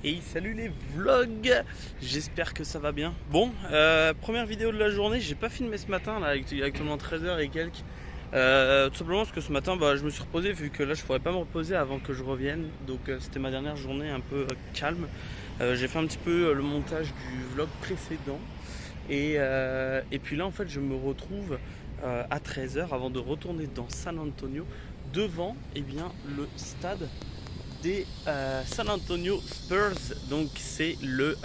Et salut les vlogs, j'espère que ça va bien. Bon, première vidéo de la journée, j'ai pas filmé ce matin, là, il est actuellement 13h et quelques. Tout simplement parce que ce matin, je me suis reposé vu que là je pourrais pas me reposer avant que je revienne. Donc c'était ma dernière journée un peu calme. J'ai fait un petit peu le montage du vlog précédent. Et puis là en fait je me retrouve à 13h avant de retourner dans San Antonio devant le stade des San Antonio Spurs. Donc c'est le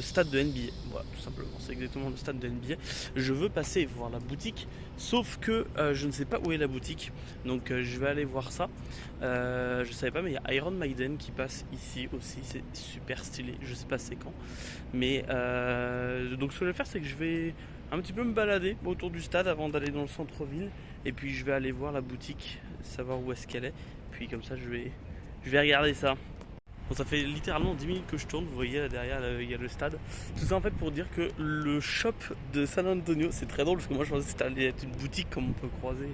stade de NBA. Voilà, tout simplement, c'est exactement le stade de NBA. Je veux passer voir la boutique, sauf que je ne sais pas où est la boutique, donc je vais aller voir ça. Je savais pas, mais il y a Iron Maiden qui passe ici aussi, c'est super stylé. Je sais pas c'est quand, mais donc ce que je vais faire, c'est que je vais un petit peu me balader autour du stade avant d'aller dans le centre-ville, et puis je vais aller voir la boutique, savoir où est-ce qu'elle est. Puis comme ça, je vais regarder ça. Bon, ça fait littéralement 10 minutes que je tourne, vous voyez là derrière il y a le stade. Tout ça en fait pour dire que le shop de San Antonio, c'est très drôle parce que moi je pensais que c'était allé être une boutique comme on peut croiser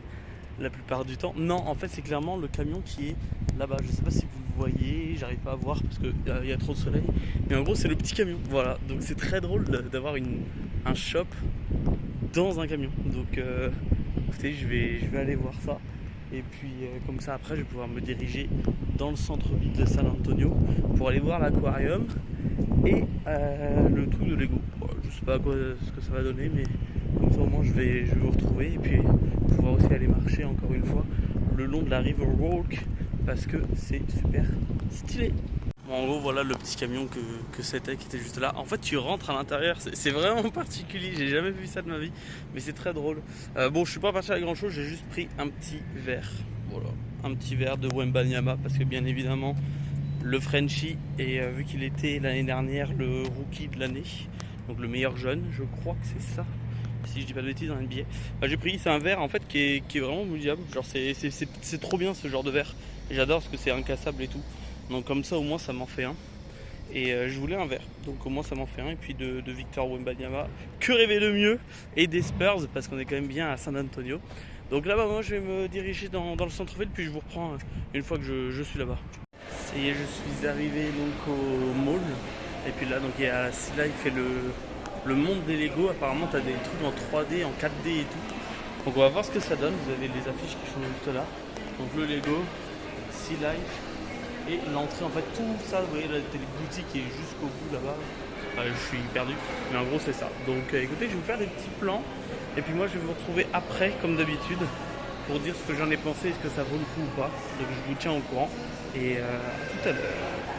la plupart du temps. Non, en fait c'est clairement le camion qui est là-bas. Je sais pas si vous le voyez, j'arrive pas à voir parce qu'il y a trop de soleil. Mais en gros c'est le petit camion, voilà. Donc c'est très drôle d'avoir un shop dans un camion. Donc écoutez, je vais aller voir ça. Et puis comme ça après je vais pouvoir me diriger dans le centre-ville de San Antonio pour aller voir l'aquarium et le truc de Lego. Bon, je sais pas ce que ça va donner, mais comme ça au moins je vais vous retrouver et puis pouvoir aussi aller marcher encore une fois le long de la River Walk parce que c'est super stylé. Bon, en gros, voilà le petit camion que c'était qui était juste là. En fait, tu rentres à l'intérieur, c'est vraiment particulier. J'ai jamais vu ça de ma vie, mais c'est très drôle. Bon, je suis pas parti à grand chose, j'ai juste pris un petit verre. Voilà, un petit verre de Wembanyama parce que bien évidemment, le Frenchie, et vu qu'il était l'année dernière le rookie de l'année, donc le meilleur jeune, je crois que c'est ça. Si je dis pas de bêtises dans NBA, j'ai pris, c'est un verre en fait qui est vraiment mouillable. Genre, c'est trop bien ce genre de verre. J'adore parce que c'est incassable et tout. Donc comme ça au moins ça m'en fait un. Et je voulais un verre, donc au moins ça m'en fait un. Et puis de Victor Wembanyama, que rêver de mieux. Et des Spurs, parce qu'on est quand même bien à San Antonio. Donc là-bas, moi je vais me diriger dans le centre-ville, puis je vous reprends une fois que je suis là-bas. Ça y est, je suis arrivé donc au mall. Et puis là, donc il y a Sea Life et le monde des Lego. Apparemment, tu as des trucs en 3D, en 4D et tout. Donc on va voir ce que ça donne. Vous avez les affiches qui sont juste là. Donc le Lego, Sea Life. Et l'entrée, en fait, tout ça, vous voyez, la boutique qui est jusqu'au bout là-bas. Je suis perdu, mais en gros, c'est ça. Donc écoutez, je vais vous faire des petits plans. Et puis moi, je vais vous retrouver après, comme d'habitude, pour dire ce que j'en ai pensé, est-ce que ça vaut le coup ou pas. Donc je vous tiens au courant. Et à tout à l'heure.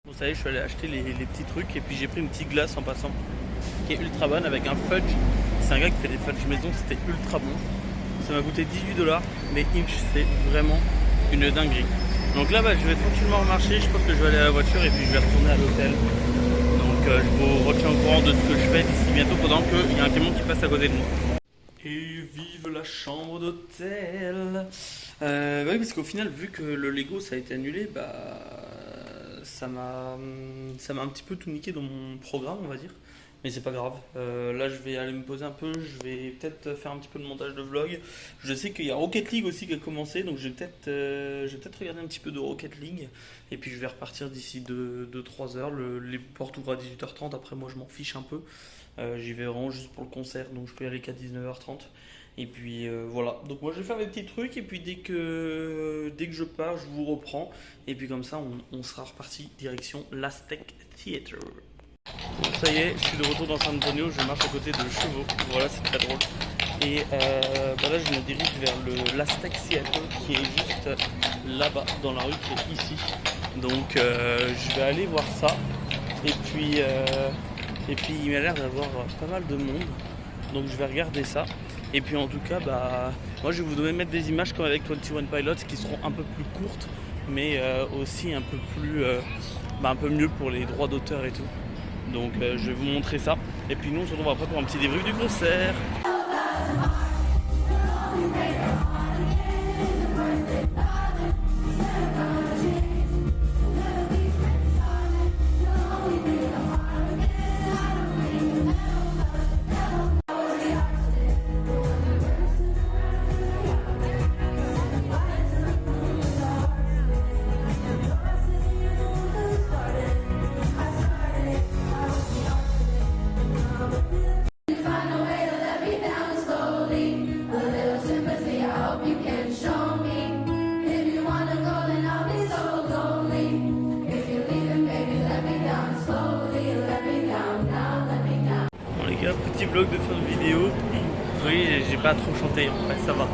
Vous savez, je suis allé acheter les petits trucs et puis j'ai pris une petite glace en passant qui est ultra bonne avec un fudge. C'est un gars qui fait des fudge maison, c'était ultra bon. Ça m'a coûté 18$, mais Inch c'est vraiment une dinguerie. Donc là je vais tranquillement remarcher, je pense que je vais aller à la voiture et puis je vais retourner à l'hôtel. Donc je vous retiens au courant de ce que je fais d'ici bientôt pendant qu'il y a un camion qui passe à côté de moi. Et vive la chambre d'hôtel. Oui, parce qu'au final, vu que le Lego ça a été annulé, ça m'a un petit peu tout niqué dans mon programme, on va dire. Mais c'est pas grave. Là, je vais aller me poser un peu. Je vais peut-être faire un petit peu de montage de vlog. Je sais qu'il y a Rocket League aussi qui a commencé, donc je vais peut-être regarder un petit peu de Rocket League. Et puis je vais repartir d'ici 2-3 heures. Les portes ouvrent à 18h30. Après, moi, je m'en fiche un peu. J'y vais vraiment juste pour le concert, donc je peux y aller qu'à 19h30. Et puis voilà, donc moi je vais faire mes petits trucs et puis dès que je pars, je vous reprends. Et puis comme ça, on sera reparti direction l'Aztec Theater. Bon, ça y est, je suis de retour dans San Antonio, je marche à côté de chevaux, voilà, c'est très drôle. Et là, je me dirige vers l'Aztec Theater qui est juste là-bas, dans la rue qui est ici. Donc je vais aller voir ça. Et puis il m'a l'air d'avoir pas mal de monde. Donc je vais regarder ça. Et puis en tout cas, moi je vais vous donner mettre des images comme avec 21 Pilots qui seront un peu plus courtes, mais aussi un peu mieux pour les droits d'auteur et tout. Donc je vais vous montrer ça. Et puis nous on se retrouve après pour un petit débrief du concert. Petit vlog de fin de vidéo. Oui, j'ai pas trop chanté en fait, ça va.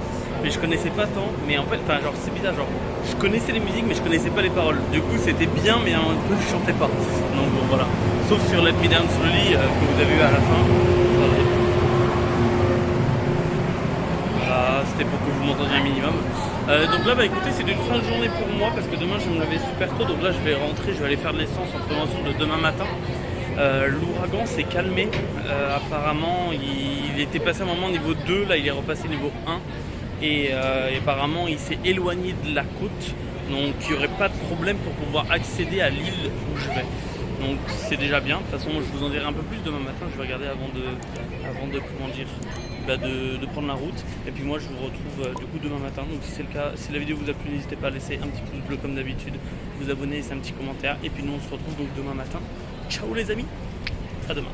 Mais je connaissais pas tant, mais en fait, genre c'est bizarre, genre je connaissais les musiques mais je connaissais pas les paroles. Du coup c'était bien mais un peu je chantais pas. Donc bon voilà. Sauf sur Let Me Down Slowly que vous avez eu à la fin. Voilà, c'était pour que vous m'entendiez un minimum. Donc là écoutez, c'est une fin de journée pour moi parce que demain je vais me lever super tôt. Donc là je vais rentrer, je vais aller faire de l'essence en prévention de demain matin. L'ouragan s'est calmé, apparemment il était passé à un moment niveau 2, là il est repassé niveau 1 et apparemment il s'est éloigné de la côte, donc il n'y aurait pas de problème pour pouvoir accéder à l'île où je vais. Donc c'est déjà bien, de toute façon je vous en dirai un peu plus demain matin, je vais regarder avant de comment dire, de prendre la route. Et puis moi je vous retrouve du coup demain matin. Donc si c'est le cas, si la vidéo vous a plu, n'hésitez pas à laisser un petit pouce bleu comme d'habitude, vous abonner, laisser un petit commentaire. Et puis nous on se retrouve donc demain matin. Ciao les amis, à demain.